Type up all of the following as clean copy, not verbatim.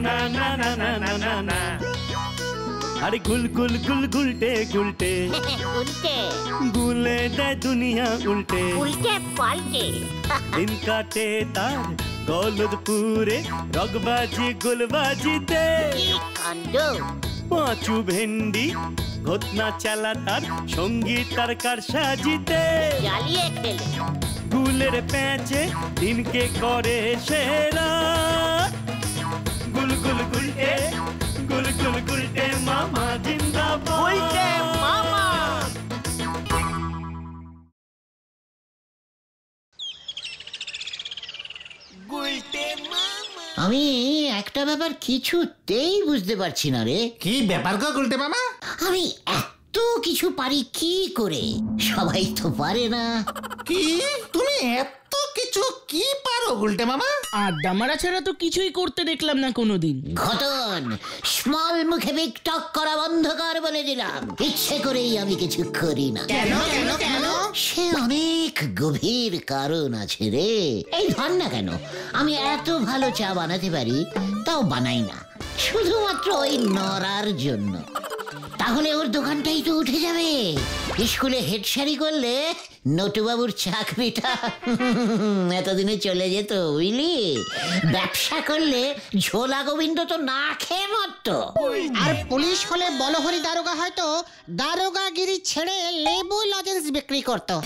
না না না না না না না। আরে গুল গুল গুল গুলটে গুলটে উল্টে গুলে দেয় দুনিয়া উল্টে উল্টে পাল্টে দিন কাটে তার গলদপুরে রগবাজি গুলবাজিতে কি কাণ্ড! পাঁচু ভেন্ডি ঘটনা চালা তার সঙ্গীত তার কার সাজিতে জ্বালিয়ে খেলে গুলের প্যাঁচে দিনকে করে সেরা গুল গুল গুলটে গুল গুল গুলটে মামা জিন্দাবাদ উল্টে মামা। আমি একটা ব্যাপার কিছুতেই বুঝতে পারছি না রে। কি ব্যাপার গো গুলটে মামা? আমি এত কিছু পারি কি করে? সবাই তো পারে না। কি তুমি এত কিছু কি পারো গুলটে মামা? আড্ডা মারা ছাড়া তো কিছুই করতে দেখলাম না কোনোদিন। ঘটন, স্মল মুখে বিগ টক করা বন্ধ কর বলে দিলাম। ইচ্ছে করেই আমি কিছু করি না। কেন কেন কেন? সে অনেক গভীর কারণ আছে রে। এই ধর না কেন, আমি এত ভালো চা বানাতে পারি, তাও বানাই না শুধুমাত্র ওই নড়ার জন্য। তাহলে ওর দোকানটাই তো উঠে যাবে। স্কুলে হেডসারি করলে নটুবাবুর চাকরিটা এতদিনে চলে যেত, বুঝলি? ব্যবসা করলে ঝোলা গোবিন্দ তো না খেয়ে মরতো। আর পুলিশ হলে বলহরি দারোগা হয়তো দারোগাগিরি ছেড়ে লেবু লজেন্স বিক্রি করতো।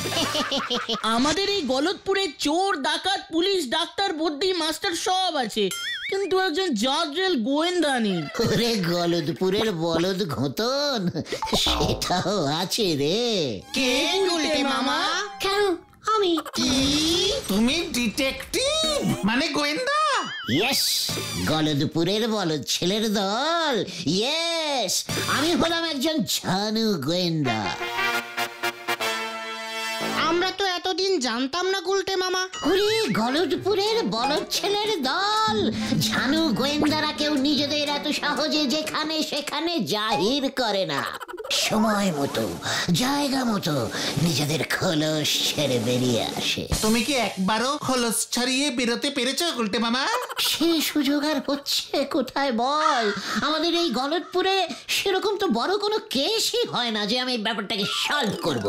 আমাদের এই গলতপুরে চোর, ডাকাত, পুলিশ, ডাক্তার, বদ্যি, মাস্টার সব আছে, কিন্তু একজন জজরেল গোয়েন্দা নেই। ওরে গলদপুরের বলদ ঘোতন, সেটাও আছে রে। কে গুলটে মামা? কেন আমি? কি তুমি ডিটেকটিভ মানে গোয়েন্দা? ইয়েস, গলদপুরের বলদ ছেলের দল। ইয়েস, আমি হলাম একজন ঝানু গোয়েন্দা। আমরা তো এতদিন জানতাম না গুলটে মামা। ওরে গলদপুরের বলদ ছেলের দল, ঝানু গোয়েন্দারা কেউ নিজেদের এত সহজে যেখানে সেখানে জাহির করে না। সময় মতো, জায়গা মতো নিজেদের খোলস ছেড়ে বেরিয়ে আসে। তুমি কি একবারও খোলস ছাড়িয়ে বেরোতে পেরেছো গুলটে মামা? সে সুযোগ আর হচ্ছে কোথায় বল? আমাদের এই গলদপুরে সেরকম তো বড় কোনো কেসই হয় না যে আমি ব্যাপারটাকে সলভ করব।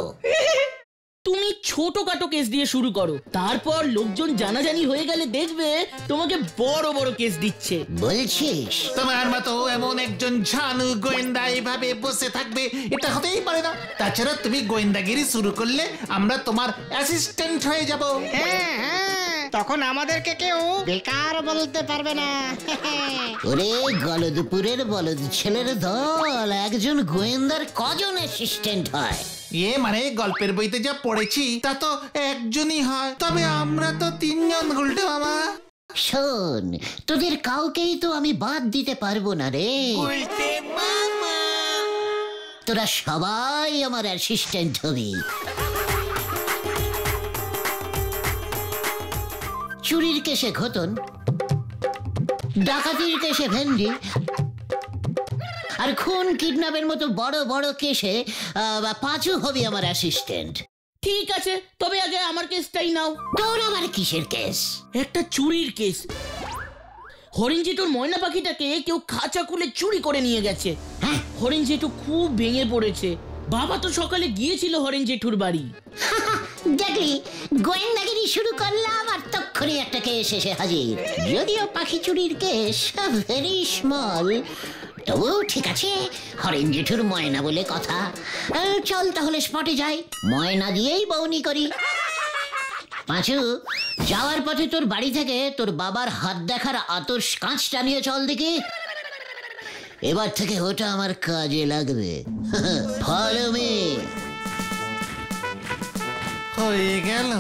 তুমি ছোটখাটো কেস দিয়ে শুরু করো, তারপর লোকজন জানাজানি হয়ে গেলে দেখবে তোমাকে বড় বড় কেস দিচ্ছে। বলছিস? তোমার মতো এমন একজন ঝানু গোয়েন্দা এভাবে বসে থাকবে এটা হতেই পারে না। তাছাড়া তুমি গোয়েন্দাগিরি শুরু করলে আমরা তোমার অ্যাসিস্ট্যান্ট হয়ে যাব। হ্যাঁ, তখন আমাদেরকে কেউ বেকার বলতে পারবে না। ওরে গলদপুরের বলদ ছেলের দল, একজন গোয়েন্দার কজন অ্যাসিস্ট্যান্ট হয়? মানে গল্পের বইতে যা পড়েছি তা তো একজনই হয়, তবে আমরা তো তিনজন গুলটে মামা। শোন, তোদের কাউকেই তো আমি বাদ দিতে পারবো না রে। তোরা সবাই আমার অ্যাসিস্ট্যান্ট হবি। চুরির কেসে ঘোতন, ডাকাতির কেসে ভেন্ডি, আর খুন কিডন্যাপের মতো বড় বড় কেসে পাঁচু হবি আমার অ্যাসিস্ট্যান্ট। ঠিক আছে, তবে আগে আমার কেসটাই নাও। তোর আমার কিসের কেস? একটা চুরির কেস। হরিণ জেঠুর ময়না পাখিটাকে কেউ খাঁচা খুলে চুরি করে নিয়ে গেছে। হ্যাঁ, হরিণ জেঠু খুব ভেঙে পড়েছে। বাবা তো সকালে গিয়েছিল হরিণ জেঠুর বাড়ি। দেখলি, গোয়েন্দাগিরি শুরু করলাম আর তক্ষুনি একটা কেস এসে হাজির। যদিও পাখি চুরির কেস ভেরি স্মল, তবু ঠিক আছে, হরিণ জেঠুর ময়না বলে কথা। চল তাহলে স্পটে যাই, ময়না দিয়েই বউনি করি। পাঁচু, যাওয়ার পথে তোর বাড়ি থেকে তোর বাবার হাত দেখার আতর কাঁচটা নিয়ে চল দেখি। এবার থেকে ওটা আমার কাজে লাগবে। Follow me. হয়ে গেল।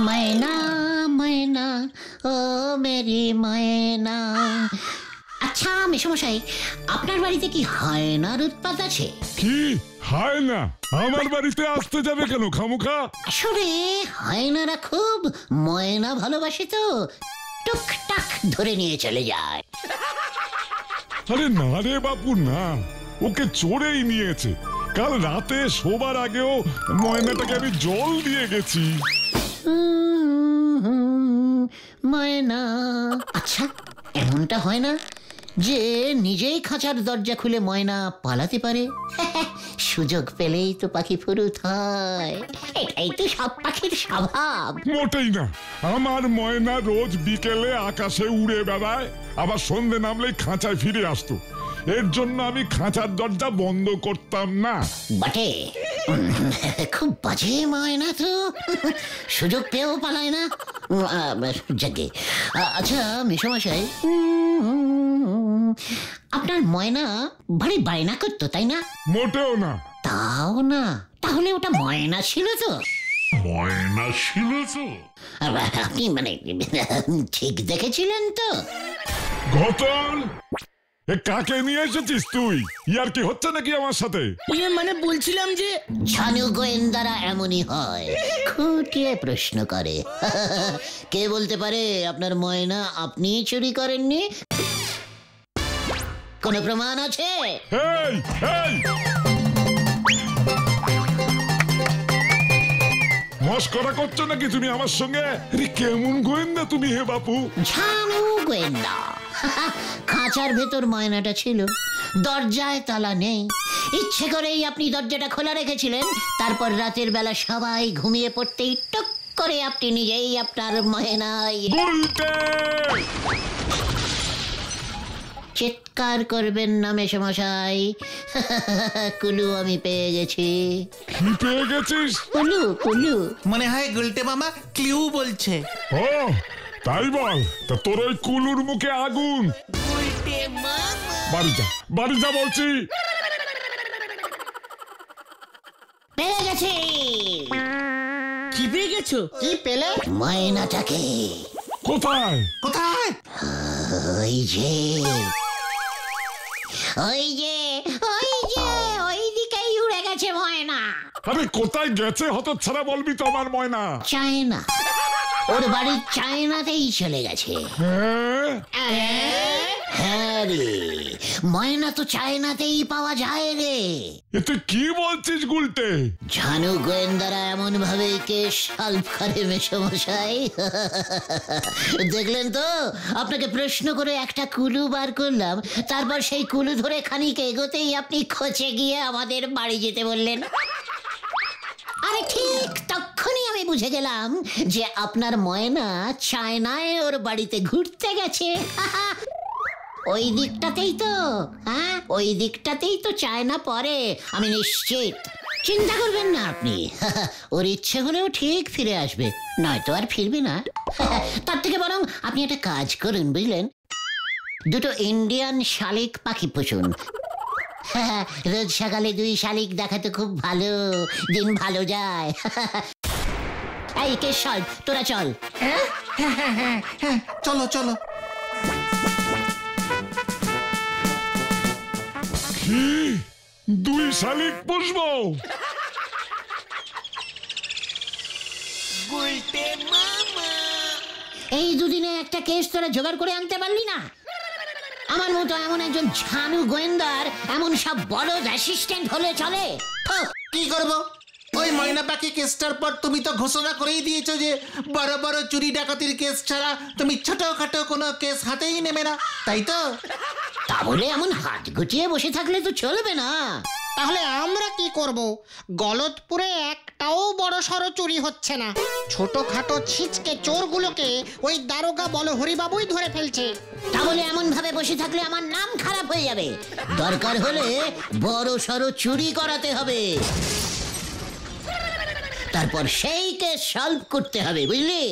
मैना मैना ओ मेरी मैना। আচ্ছা মেশমশাই, আপনার বাড়িতে কি হায়নার উৎপাত আছে? কি হয় না? আমার বাড়িতে আসতে যাবে কেন খামোখা? আসলে হায়নারা খুব ময়না ভালোবাসে তো, টুকটাক ধরে নিয়ে চলে যায়। আরে না রে বাপু না, ওকে চোরেই নিয়েছে। কাল রাতে শোবার আগেও ময়নাটাকে আমি জল দিয়ে গেছি। ময়না, আচ্ছা এমনটা হয় না যে নিজেই খাঁচার দরজা খুলে ময়না পালাতে পারে? সুযোগ পেলেই তো পাখি ফুরুত হয়, এটাই তো সব পাখির স্বভাব। মোটেই না, আমার ময়না রোজ বিকেলে আকাশে উড়ে বেড়ায়, আবার সন্ধে নামলেই খাঁচায় ফিরে আসতো। এর জন্য আমি খাঁচার দরজা বন্ধ করতাম না। বটে, খুব বাজে ময়না তো, সুযোগ পেয়েও পালায় না। যাকে আচ্ছা মেসোমশাই, আপনার ময়না ভারী বায়না করতো তাই না? মোটেও না। তাও না? তাহলে ওটা ময়না ছিল তো? ময়না ছিল তো? আপনি মানে ঠিক দেখেছিলেন তো? ঘটন, এ কাকে নিয়ে এসেছিস তুই? ইয়ার কি হচ্ছে নাকি আমার সাথে? মানে বলছিলাম যে ছানু গোয়েন্দারা এমনই হয়, খুঁটিয়ে প্রশ্ন করে। কে বলতে পারে আপনার ময়না আপনি চুরি করেননি? কোনো প্রমাণ আছে? এই এই মস্করা করছো নাকি তুমি আমার সঙ্গে? কেমন গোয়েন্দা তুমি হে বাপু? ছানু গোয়েন্দা। খাঁচার ভেতর ময়নাটা ছিল, দরজায় তালা নেই, ইচ্ছে করেই আপনি দরজাটা খোলা রেখেছিলেন। তারপর রাতের বেলা সবাই ঘুমিয়ে পড়তেই টক করে আপনি নিজেই আপনার ময়নায়। চিৎকার করবেন না মেসোমশাই, কুলু আমি পেয়ে গেছি। কি পেয়ে গেছিস? কুলু কুলু। মনে হয় গুলটে মামা ক্লিউ বলছে। ও তাই বল, তা তোর ওই কুলুর মুখে আগুন। বাড়ি যা, বাড়ি যা বলছি। পেয়ে গেছি। কি পেয়ে গেছো? কি পেলে? ময়নাটাকে। কোথায়? কোথায়? ওই যে ওই যে ওই যে ওই দিকেই উড়ে গেছে ময়না। আরে কোথায় গেছে হতচ্ছাড়া বলবি তো আমার ময়না? চায়না, ওর বাড়ির চায়নাতেই চলে গেছে। হ্যাঁ রে, ময়না তো চায়নাতেই পাওয়া যায় রে। এ তুই কি বলছিস গুলটে? ঝানু গোয়েন্দারা এমন ভাবে কেস সলভ করে মেসোমশাই। দেখলেন তো, আপনাকে প্রশ্ন করে একটা কুলু বার করলাম, তারপর সেই কুলু ধরে খানিক এগোতেই আপনি খোঁচে গিয়ে আমাদের বাড়ি যেতে বললেন। আরে ঠিক তখনই আমি বুঝে গেলাম যে আপনার ময়না চায়নায় ওর বাড়িতে ঘুরতে গেছে। ওই দিকটাতেই তো, হ্যাঁ ওই দিকটাতেই তো চায়না পড়ে, আমি নিশ্চিত। চিন্তা করবেন না আপনি, ওর ইচ্ছে হলেও ঠিক ফিরে আসবে, নয়তো আর ফিরবে না। তার থেকে বরং আপনি একটা কাজ করুন বুঝলেন, দুটো ইন্ডিয়ান শালিক পাখি পুষুন। রোজ সকালে 2 শালিক দেখাতে খুব ভালো, দিন ভালো যায়। এই কে সল, তোরা চল। চলো চলো। কি 2 শালিক পুষবো? এই দুদিনে একটা কেস তোরা জোগাড় করে আনতে পারলি না? আমার মতো এমন একজন ঝানু গোয়েন্দার এমন সব বড় অ্যাসিস্ট্যান্ট হলে চলে? কি করবো? ওই ময়না পাখি কেসটার পর তুমি তো ঘোষণা করেই দিয়েছো যে বড় বড় চুরি ডাকাতির কেস ছাড়া তুমি ছোটখাটো কোনো কেস হাতেই নেবে না, তাই তো? তা বলে এমন হাত গুটিয়ে বসে থাকলে তো চলবে না। তাহলে আমরা কি করব? গলতপুরে একটাও বড় সড়ো চুরি হচ্ছে না, ছোটখাটো ছিচকে চোরগুলোকে ওই দারোগা বলহরিবাবুই ধরে ফেলছে। তা বলে এমন ভাবে বসে থাকলে আমার নাম খারাপ হয়ে যাবে। দরকার হলে বড় সড়ো চুরি করাতে হবে, তারপর সেই কেস সলভ করতে হবে, বুঝলি?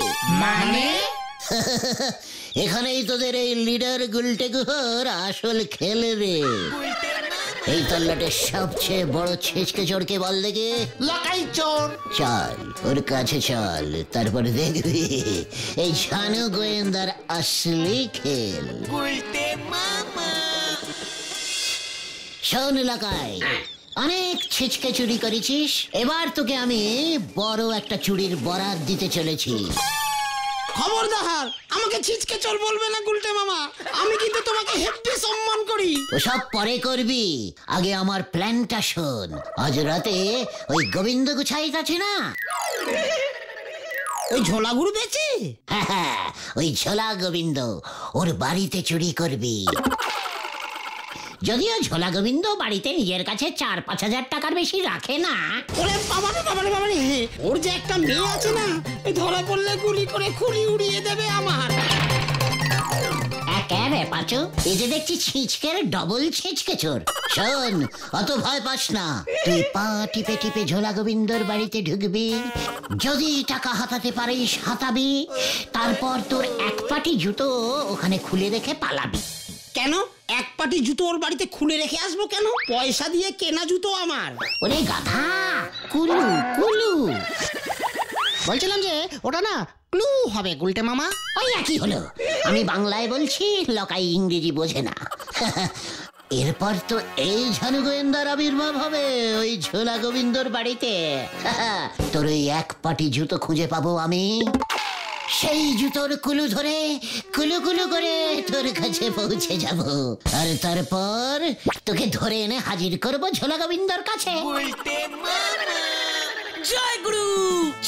মানে এখানেই তোদের এই লিডার গুলটে গুহর আসল খেল রে। এই তল্লাটের সবচেয়ে বড় ছেচকে চোরকে বল দেখে। লাকাই চোর। চল ওর কাছে চল, তারপরে দেখবি এই ঝানু গোয়েন্দার আসলি খেল। শোন এলাকায়, অনেক ছিচকে চুরি করেছিস, এবার তোকে আমি বড় একটা চুরির বরাত দিতে চলেছি। খবরদার আমাকে ছিচকে চোর বলবে না গুলটে মামা, আমি কিন্তু তোমাকে হেব্বি সম্মান করি। ওসব পরে করবি, আগে আমার প্ল্যানটা শোন। আজ রাতে ওই গোবিন্দ গুছাইত আছে না, ওই ঝোলা গুরু বেচে? হ্যাঁ, ওই ঝোলা গোবিন্দ, ওর বাড়িতে চুরি করবি। যদিও ঝোলা গোবিন্দ বাড়িতে নিজের কাছে 4-5 হাজার টাকার বেশি রাখে না। ওরে বাবারে বাবারে বাবারে, ওর যে একটা মেয়ে আছে না, এই ধরা পড়লে গুলি করে খুলি উড়িয়ে দেবে আমার। একেবারে পাচু, এই যে দেখছি ছিচকের ডবল ছিচকে চোর। শোন, অত ভয় পাস না, তুই পা টিপে টিপে ঝোলা গোবিন্দর বাড়িতে ঢুকবি। যদি টাকা হাতাতে পারিস হাতাবি, তারপর তোর এক পাটি জুতো ওখানে খুলে রেখে পালাবি। কেন এক পাটি জুতো ওর বাড়িতে খুলে রেখে আসবো কেন? পয়সা দিয়ে কেনা জুতো আমার। ওরে গাধা, কুলু কুলু। বলছিলাম যে ওটা না ক্লু হবে গুলটে মামা। ওই একই হলো, আমি বাংলায় বলছি, লকাই ইংরেজি বোঝে না। এরপর তো এই ঝানু গোয়েন্দার আবির্ভাব হবে ওই ঝোলা গোবিন্দর বাড়িতে। তোর ওই এক পাটি জুতো খুঁজে পাবো আমি, সেই জুতোর কুলু ধরে কুলু কুলু করে তোর কাছে পৌঁছে যাব, আর তারপর তোকে ধরে এনে হাজির করবো ঝোলা গোবিন্দর কাছে। জয় গুরু,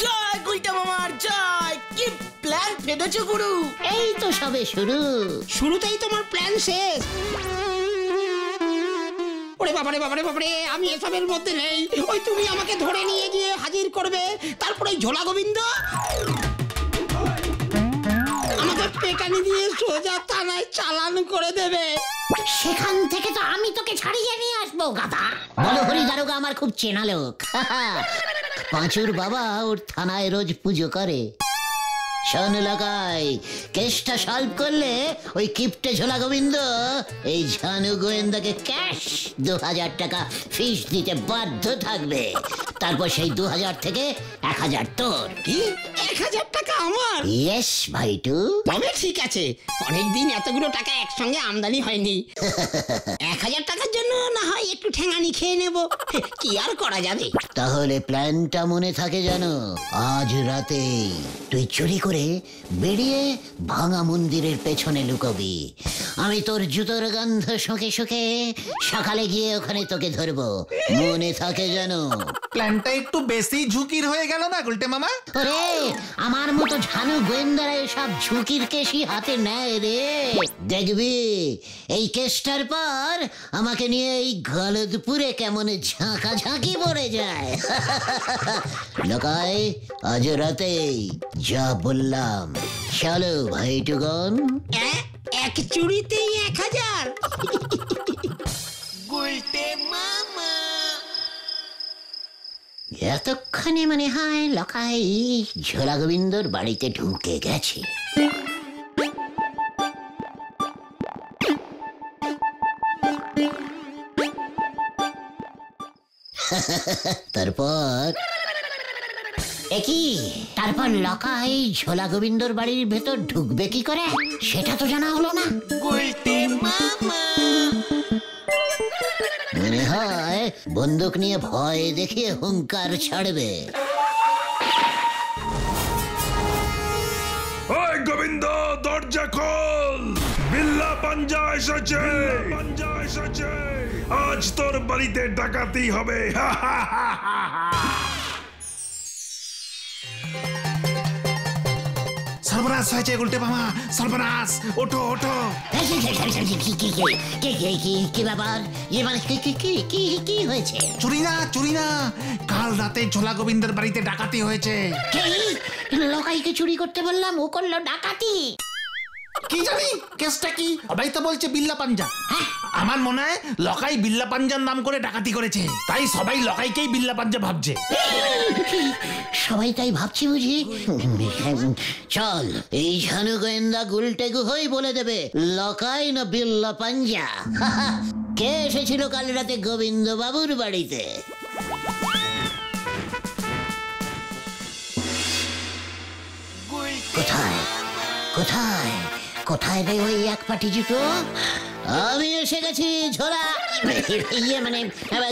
জয় গুলটে মামার জয়। কি প্ল্যান ফেলেছো গুরু? এই তো সবে শুরু। শুরুতেই তোমার প্ল্যান শেষ? ওরে বাবারে বাবারে বাবারে, আমি এসবের মধ্যে নেই। ওই তুমি আমাকে ধরে নিয়ে গিয়ে হাজির করবে, তারপরে ঝোলা গোবিন্দ আমাকে পেটানি দিয়ে সোজা থানায় চালান করে দেবে। সেখান থেকে তো আমি তোকে ছাড়িয়ে নিয়ে আসবো গাধা। বলো হরি দারোগা আমার খুব চেনা লোক। পাঁচুর বাবা ওর থানায় রোজ পুজো করে। শোন লাগাই, কেসটা সলভ করলে ওই কিপটে ঝোলা গোবিন্দ এই ঝানু গোয়েন্দাকে ক্যাশ 2000 টাকা ফিস দিতে বাধ্য থাকবে। তারপর সেই 2000 থেকে 1000 তোর। কি 1000 টাকা আমার? ইয়েস ভাইটু। তবে ঠিক আছে, অনেকদিন এতগুলো টাকা একসঙ্গে আমদানি হয়নি। 1000 টাকার জন্য না হয় একটু ঠেঙানি খেয়ে নেব, কি আর করা যাবে। তাহলে প্ল্যানটা মনে থাকে জানো, আজ রাতে তুই চুরি করে বেরিয়ে ভাঙা মন্দিরের পেছনে লুকোবি। আমি তোর জুতোর গন্ধ শুকে শুকে সকালে গিয়ে ওখানে তোকে ধরবো, মনে থাকে জানো। প্ল্যানটা একটু বেশি ঝুঁকির হয়ে গেল না গুলটে মামা? ওরে, আমার মতো ঝানু গোয়েন্দারা এসব ঝুঁকির কেসই হাতে নেয় রে। দেখবি এই কেসটার পর আমাকে নিয়ে এই গলদপুরে কেমন ঝাঁকাঝাঁকি পড়ে যায়। লোকাই, আজ রাতেই যা বললাম, চলো ভাইটুগন। এক চুরিতেই 1000? এতক্ষণে মনে হয় লকাই ঝোলা গোবিন্দর বাড়িতে ঢুকে গেছে। তারপর একই, তারপর লকাই ঝোলা গোবিন্দর বাড়ির ভেতর ঢুকবে কি করে সেটা তো জানা হলো না। মনে হয় বন্দুক নিয়ে ভয় দেখিয়ে হুঙ্কার ছাড়বে। ওই গোবিন্দ, দরজা খোল, বিল্লা পাঞ্জা এসেছে, আজ তোর বাড়িতে ডাকাতি হবে। সর্বনাশ হয়েছে গুলটে মামা, সর্বনাশ! ওঠো ওঠো। কি ব্যাপার? মানে কি হয়েছে? চুরি না, চুরি না, কাল রাতে ঝোলা গোবিন্দের বাড়িতে ডাকাতি হয়েছে। লকাইকে চুরি করতে বললাম, ও করলো ডাকাতি। কি জানি কেসটা কি? সবাই তো বলছে বিল্লা পাঞ্জা। আমার মনে হয় লকাই বিল্লা পাঞ্জার নাম করে ডাকাতি করেছে, তাই সবাই লকাইকেই বিল্লা পাঞ্জা ভাবছে। সবাই তাই ভাবছি বুঝি। চল, এই ঝানু গোয়েন্দা গুলটে গুহই বলে দেবে লকাই না বিল্লা পাঞ্জা। কে এসেছিল কাল রাতে গোবিন্দ বাবুর বাড়িতে? কোথায় কোথায় কোথায় রে ওই এক পাটি জুতো? আমি এসে গেছি ঝোলা, মানে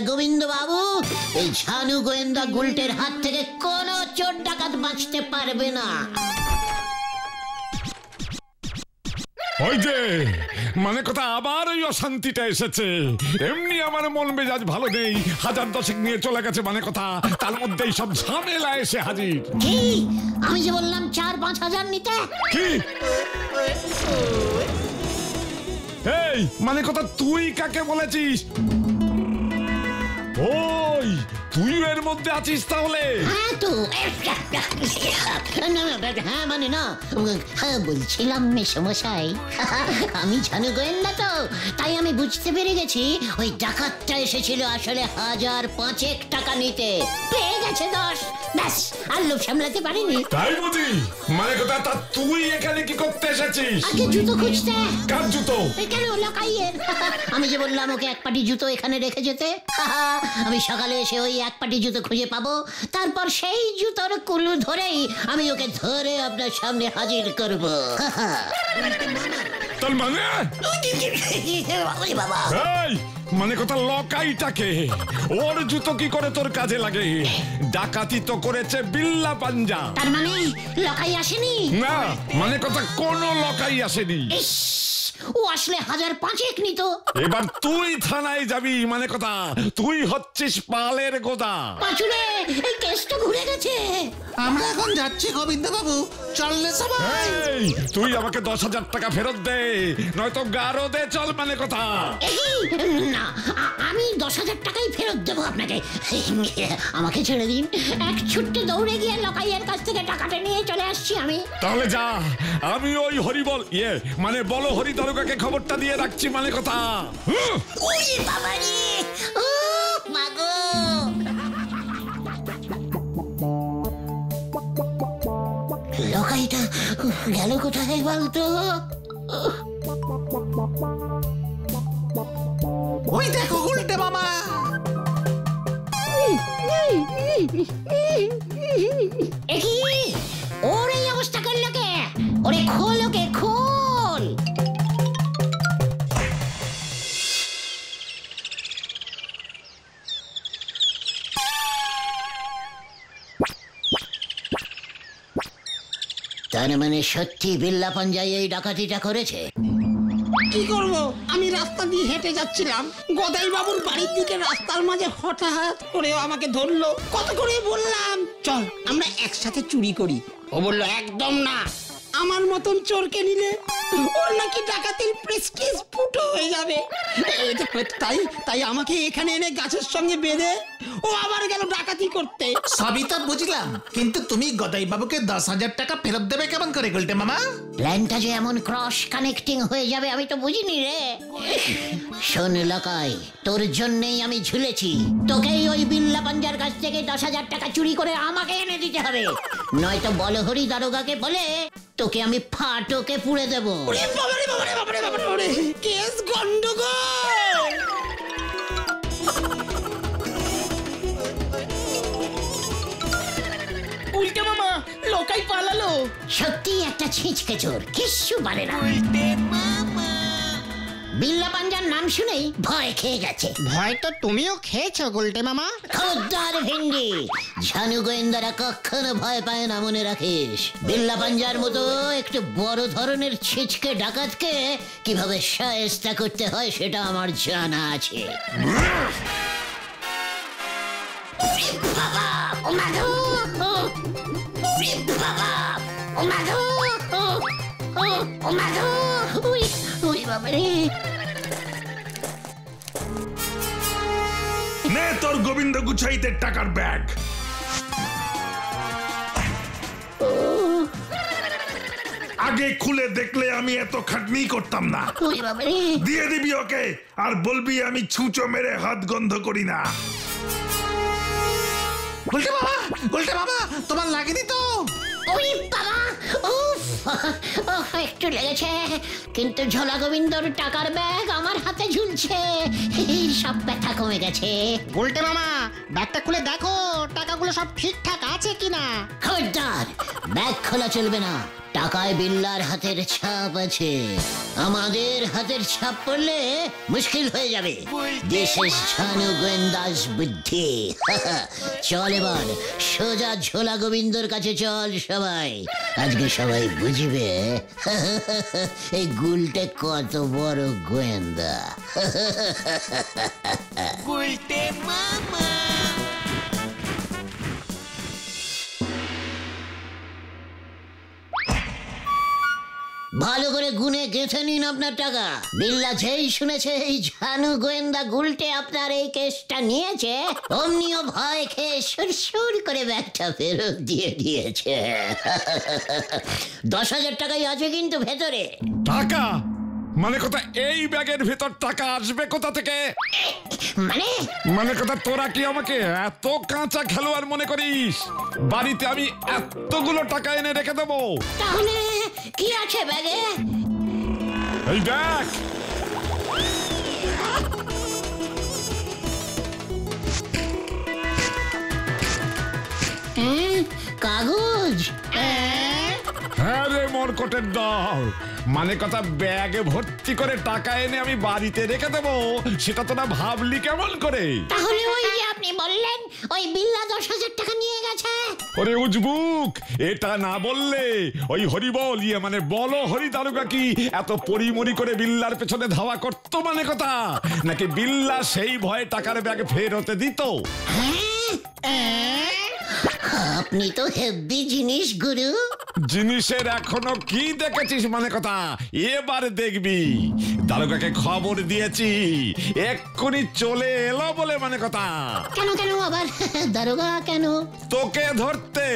গোবিন্দ বাবু। এই ঝানু গোয়েন্দা গুলটের হাত থেকে কোনো চোর ডাকাত বাঁচতে পারবে না। ওই যে মানে কথা আবার ওই অশান্তিটা এসেছে। এমনি আমার মন মেজাজ ভালো নেই, 1000 নিয়ে চলে গেছে মানে কথা, তার মধ্যেই সব ঝামেলা এসে হাজির। কি আমি যে বললাম 4-5 হাজার নিতে? কি এই মানে কথা তুই কাকে বলেছিস? ওই তুই এর মধ্যে আছিস তাহলে? হ্যাঁ তো হ্যাঁ মানে না, হ্যাঁ বলছিলাম মেসমশাই, আমি জানো গোয়েন্দা তো, তাই আমি বুঝতে পেরে গেছি ওই ডাকাতটা এসেছিল আসলে 1005 টাকা নিতে, পেয়ে গেছে 10, ব্যাস আর লোভ সামলাতে পারিনি। তাই বুঝি? মানে কথা তা তুই এখানে কি করতে এসেছিস? আগে জুতো খুঁজতে। কার জুতো? কেন লকাইয়ের। আমি যে বললাম ওকে এক পাটি জুতো এখানে রেখে যেতে, আমি সকালে এসে ওই এক পাটি জুতো খুঁজে পাবো, তারপর সেই জুতোর কুলু ধরেই আমি ওকে ধরে আপনার সামনে হাজির করব। তোর মানে বাবা এই মানে কথা লকাইটাকে, ওর জুতো কি করে তোর কাজে লাগে? ডাকাতি তো করেছে বিল্লা পাঞ্জা। তার মানে লকাই আসেনি? না মানে কথা কোনো লকাই আসেনি। ও আসলে 1005 নিত। এবার তুই থানায় যাবি মানে কথা, তুই হচ্ছিস পালের গোদা। পাঁচুরে এই কেসটা ঘুরে গেছে। আমরা এখন যাচ্ছি গোবিন্দ বাবু, চললে সবাই। এই তুই আমাকে 10,000 টাকা ফেরত দে, নয়তো গারো দে চল মানে কথা। না আমি 10,000 টাকাই ফেরত দেবো আপনাকে, আমাকে ছেড়ে দিন। এক ছুট্টে দৌড়ে গিয়ে লকাইয়ের কাছ থেকে টাকাটা নিয়ে চলে আসছি আমি। তাহলে যা, আমি ওই হরিবল মানে বলো হরি দারোগাকে খবরটা দিয়ে রাখছি মানে কথা। ওই বাবা রে, ও মাগো। লকাইটা গেল কোথায় বলতো? ওই দেখো উল্টে মামা। ওর এই অবস্থা করলো কে? ওরে খোল, ওকে খোল। তার মানে সত্যি বিল্লা পাঞ্জাই এই ডাকাতিটা করেছে? কি করব? আমি রাস্তা দিয়ে হেঁটে যাচ্ছিলাম, গদাই বাবুর বাড়ির দিকে রাস্তার মাঝে হঠাৎ করে আমাকে ধরলো। কত করে বললাম চল আমরা একসাথে চুরি করি, ও বললো একদম না, আমার মতন চোরকে নিলে ওর নাকি ডাকাতির প্রেস্টিজ ফুটো হয়ে যাবে। তাই আমাকে এখানে এনে গাছের সঙ্গে বেঁধে ও আবার গেল ডাকাতি করতে। সবই তো বুঝলাম, কিন্তু তুমি গদাই বাবুকে 10,000 টাকা ফেরত দেবে কেমন করে গুলটে মামা? প্ল্যানটা যে এমন ক্রস কানেক্টিং হয়ে যাবে আমি তো বুঝিনি রে। শোন লকাই, তোর জন্যই আমি ঝুলেছি, তোকেই ওই বিল্লা পাঞ্জার কাছ থেকে 10,000 টাকা চুরি করে আমাকে এনে দিতে হবে, নয়তো বলহরি দারোগাকে বলে তোকে আমি ফাটকে পুড়ে দেবো। কেস গন্ডগোল। উল্টে মামা লোকাই পালালো। সত্যি একটা ছিঁচকে চোর, কিচ্ছু পারে না। বিল্লা পাঞ্জার নাম শুনেই ভয় খেয়ে গেছে। ভয় তো তুমিও খেয়েছো গুলটে মামা। খোদ্দার ভিন্ডি, ঝানু গোয়েন্দারা কখনো ভয় পায় না, মনে রাখিস। বিল্লা পাঞ্জার মতো একটু বড় ধরনের ছিচকে ডাকাতকে কিভাবে শায়েস্তা করতে হয় সেটা আমার জানা আছে। বাবা ও মাধু, বাবা ও মাধু, ও মাধু, ওই বাবা রে। নে তোর গোবিন্দ গুছাইতে টাকার ব্যাগ। আগে খুলে দেখলে আমি এত খাটনি করতাম না। ওই বাবা রে। দিয়ে দিবি ওকে, আর বলবি আমি ছুঁচো মেরে হাত গন্ধ করি না। গুলটে মামা তোমার লাগেনি তো? ওই বাবা, একটু লেগেছে, কিন্তু ঝোলা গোবিন্দর টাকার ব্যাগ আমার হাতে ঝুলছে, সব ব্যথা কমে গেছে। গুলটে মামা ব্যাগটা খুলে দেখো টাকাগুলো সব ঠিকঠাক আছে কিনা। খবরদার, ব্যাগ খোলা চলবে না, টাকায় বিল্লার হাতের ছাপ আছে, আমাদের হাতের ছাপ পড়লে মুশকিল হয়ে যাবে। দেশের ছানু গোয়েন্দাস বুদ্ধি। চল এবার সোজা ঝোলা গোবিন্দর কাছে চল সবাই। আজকে সবাই বুঝবে এই গুলটে কত বড় গোয়েন্দা। ভালো করে গুনে গেঁথে নিন আপনার টাকা। বিল্লা যেই শুনেছে এই ঝানু গোয়েন্দা গুলটে আপনার এই কেসটা নিয়েছে, অমনিও ভয় খেয়ে সুরসুর করে ব্যাগটা ফেরত দিয়ে দিয়েছে। 10,000 টাকাই আছে কিন্তু ভেতরে। টাকা মানে কথা, এই ব্যাগের ভেতর টাকা আসবে কোথা থেকে? মানে কথা, তোরা কি আমাকে এত কাঁচা খেলোয়াড় মনে করিস? বাড়িতে আমি এতগুলো টাকা এনে রেখে দেবো? তাহলে কি আছে ব্যাগে? এই দেখ, কাগজ। হ্যাঁ রে মরকটের দল, মানে কথা ব্যাগে ভর্তি করে টাকা এনে আমি বাড়িতে রেখে দেবো, সেটা তোরা ভাবলি কেমন করে? তাহলে ওই যে আপনি বললেন ওই বিল্লা 10,000 টাকা নিয়ে গেছে। ওরে উজবুক, এটা না বললে ওই হরিবল মানে বলো হরি দারোগা কি এত পরিমরি করে বিল্লার পেছনে ধাওয়া করতো মানে কথা, নাকি বিল্লা সেই ভয়ে টাকার ব্যাগ ফেরতে দিত? আপনি তো হেভি জিনিস গুরু। জিনিসের এখনো কি দেখেছিস মানে কথা? এবার দেখবি। দারোগাকে খবর দিয়েছি, এক্ষুনি চলে এলো বলে মানে কথা। কেন আবার দারোগা কেন? তোকে ধরতে।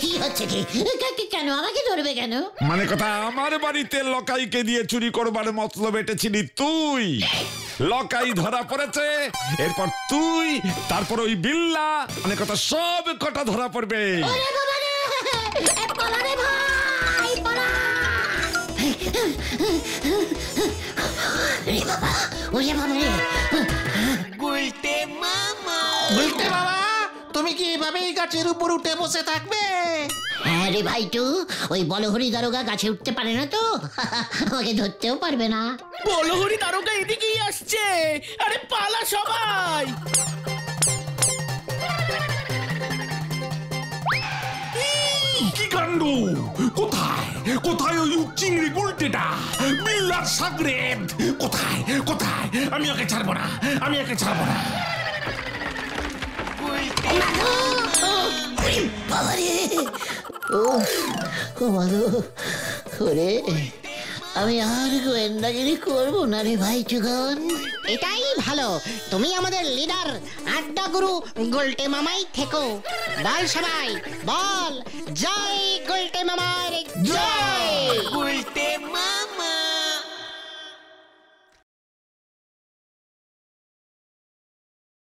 কি হচ্ছে কি? কেন আমাকে ধরবে কেন? মানে কথা, আমার বাড়িতে লকাইকে দিয়ে চুরি করবার মতলব এটেছিলি তুই। লকাই ধরা পড়েছে, এরপর তুই, তারপর ওই বিল্লা, মানে কথা সব কটা ধরা পড়বে। গুলটে বাবা, তুমি কি এভাবেই গাছের উপর উঠে বসে থাকবে? হ্যাঁ রে ভাইটু, ওই বলহরি দারোগা গাছে উঠতে পারে না তো, আমাকে ধরতেও পারবে না। বলহরি দারোগা এদিকেই আসছে, আরে পালা সবাই। কি কাণ্ড! কোথায় ওই চিংড়ি গুলটেটা, বিল্লার সাগরেদ? কোথায়? আমি ওকে ছাড়বো না। আমি আর গোয়েন্দাগিরি করবো না রে ভাই চুগন। এটাই ভালো, তুমি আমাদের লিডার আড্ডা গুরু গুলটে মামাই থেকো। বল সবাই বল, জয় গুলটে মামার